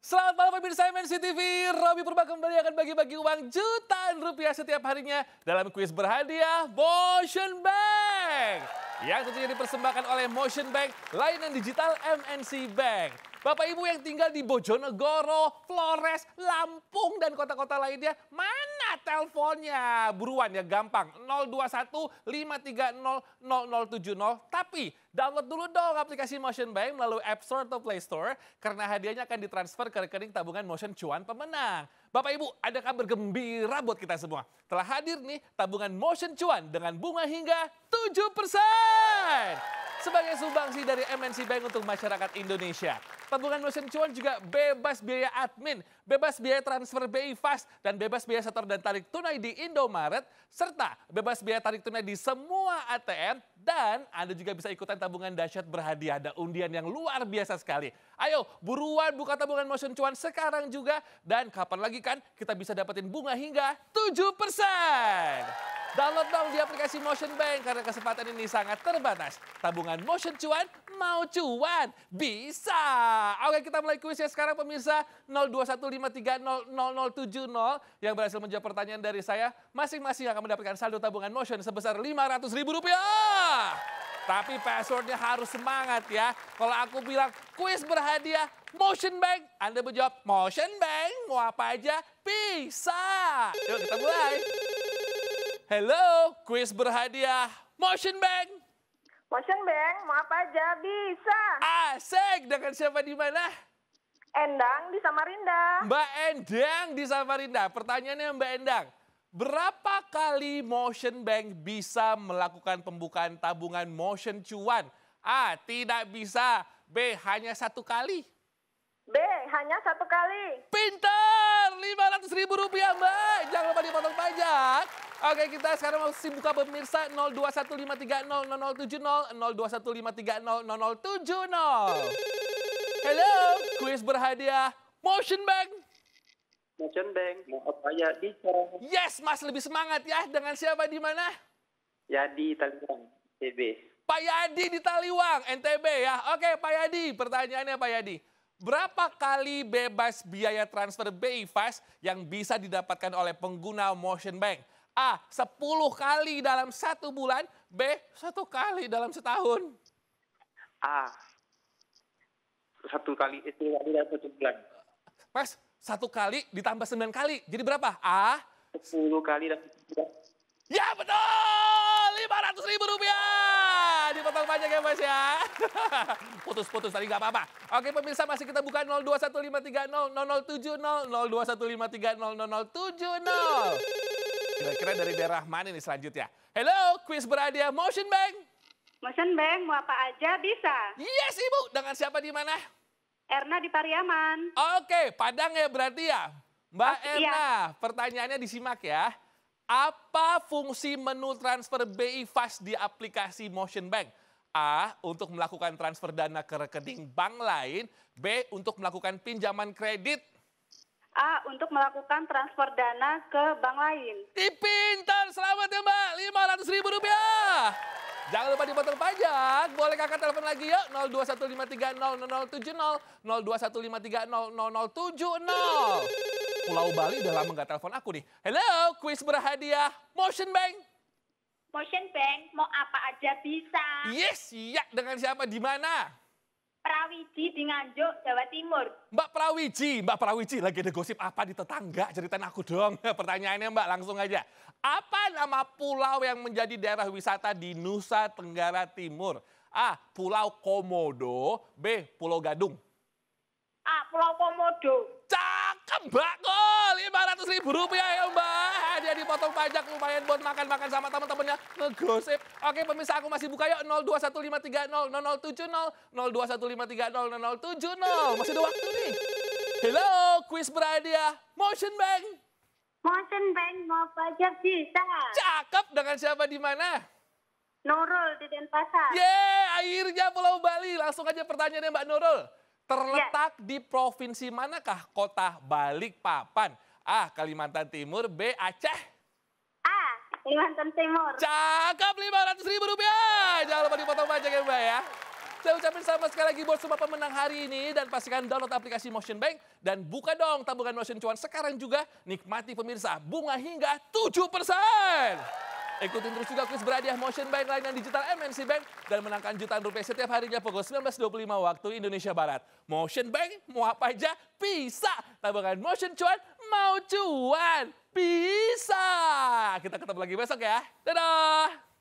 Selamat malam pemirsa MNC TV, Robi Purba kembali akan bagi-bagi uang jutaan rupiah setiap harinya dalam kuis berhadiah Motion Bank. Yang tentunya dipersembahkan oleh Motion Bank, layanan digital MNC Bank. Bapak Ibu yang tinggal di Bojonegoro, Flores, Lampung, dan kota-kota lainnya, mana teleponnya? Buruan ya, gampang. 021 530 0070. Tapi download dulu dong aplikasi Motion Bank melalui App Store atau Play Store, karena hadiahnya akan ditransfer ke rekening tabungan Motion Cuan pemenang. Bapak Ibu, ada kabar gembira buat kita semua. Telah hadir nih tabungan Motion Cuan dengan bunga hingga 7%. Sebagai sumbangsi dari MNC Bank untuk masyarakat Indonesia. Tabungan Motion Cuan juga bebas biaya admin, bebas biaya transfer BI Fast, dan bebas biaya setor dan tarik tunai di Indomaret, serta bebas biaya tarik tunai di semua ATM, dan Anda juga bisa ikutan tabungan dahsyat berhadiah. Ada undian yang luar biasa sekali. Ayo, buruan buka tabungan Motion Cuan sekarang juga, dan kapan lagi kan kita bisa dapetin bunga hingga 7%. Download dong di aplikasi Motion Bank karena kesempatan ini sangat terbatas. Tabungan Motion Cuan, mau cuan, bisa. Oke, kita mulai kuisnya sekarang pemirsa. 021530070 yang berhasil menjawab pertanyaan dari saya. Masing-masing akan mendapatkan saldo tabungan Motion sebesar Rp500.000. Tapi passwordnya harus semangat ya. Kalau aku bilang kuis berhadiah Motion Bank, Anda menjawab Motion Bank, mau apa aja bisa. Yuk kita mulai. Halo, kuis berhadiah Motion Bank. Motion Bank, mau apa aja bisa. Asik, dengan siapa di mana? Endang di Samarinda. Mbak Endang di Samarinda. Pertanyaannya Mbak Endang, berapa kali Motion Bank bisa melakukan pembukaan tabungan Motion Cuan? A, tidak bisa. B, hanya 1 kali. B, hanya 1 kali. Pintar, Rp500.000 Mbak. Jangan lupa dipotong pajak. Oke, kita sekarang masih buka pemirsa 021530070, 021530070. Halo, kuis berhadiah Motion Bank. Motion Bank, mau apa aja bisa. Yes, Mas lebih semangat ya. Dengan siapa di mana? Yadi Taliwang, TB. Pak Yadi di Taliwang, NTB ya. Oke, Pak Yadi, pertanyaannya Pak Yadi. Berapa kali bebas biaya transfer BI Fast yang bisa didapatkan oleh pengguna Motion Bank? A, 10 kali dalam 1 bulan. B, 1 kali dalam setahun. A, 1 kali itu dalam 1 bulan. Mas, 1 kali ditambah 9 kali. Jadi berapa? A, 10 kali dalam 1 bulan. ya betul, Rp500.000. Dipotong pajak ya Mas ya. Putus-putus tadi nggak apa-apa. Oke pemirsa, masih kita buka 021530070, 021530070. Kira-kira dari daerah mana nih selanjutnya? Hello, kuis berhadiah Motion Bank. Motion Bank, mau apa aja bisa. Yes Ibu, dengan siapa di mana? Erna di Pariaman. Oke, Padang ya berarti ya. Mbak Erna, pertanyaannya disimak ya. Apa fungsi menu transfer BI Fast di aplikasi Motion Bank? A, untuk melakukan transfer dana ke rekening bank lain. B, untuk melakukan pinjaman kredit. A, untuk melakukan transfer dana ke bank lain. Pintar, selamat ya Mbak, Rp500.000. Jangan lupa dipotong pajak. Boleh kakak telepon lagi yuk, 021530070, 021530070. Pulau Bali udah lama nggak telepon aku nih. Hello, kuis berhadiah Motion Bank. Motion Bank, mau apa aja bisa. Yes, iya. Dengan siapa di mana? Prawiji di Nganjuk, Jawa Timur. Mbak Prawiji lagi ada gosip apa di tetangga? Ceritain aku dong. Pertanyaannya Mbak, langsung aja. Apa nama pulau yang menjadi daerah wisata di Nusa Tenggara Timur? A, Pulau Komodo. B, Pulau Gadung. A, Pulau Komodo. Cakep Mbak, kok Rp500.000 ya Mbak. Hadiah dipotong pajak, lumayan buat makan-makan sama teman-temannya ngegosip. Oke pemirsa, aku masih buka yuk 021530070, 021530070. Masih ada waktu nih. Hello, kuis berhadiah Motion Bank. Motion Bank, mau apa aja bisa. Cakep, dengan siapa di mana? Nurul di Denpasar. Akhirnya Pulau Bali. Langsung aja pertanyaannya Mbak Nurul. Terletak di provinsi manakah kota Balikpapan? A, Kalimantan Timur. B, Aceh. A, Kalimantan Timur. Cakep, Rp500.000. Jangan lupa dipotong pajak ya Mbak ya. Saya ucapin sama sekali lagi buat semua pemenang hari ini. Dan pastikan download aplikasi Motion Bank. Dan buka dong tabungan Motion Cuan sekarang juga. Nikmati pemirsa bunga hingga 7%. Ikutin terus juga kuis berhadiah Motion Bank layanan digital MNC Bank. Dan menangkan jutaan rupiah setiap harinya pukul 19.25 waktu Indonesia Barat. Motion Bank mau apa aja bisa. Tabungan Motion Cuan mau cuan bisa. Kita ketemu lagi besok ya. Dadah.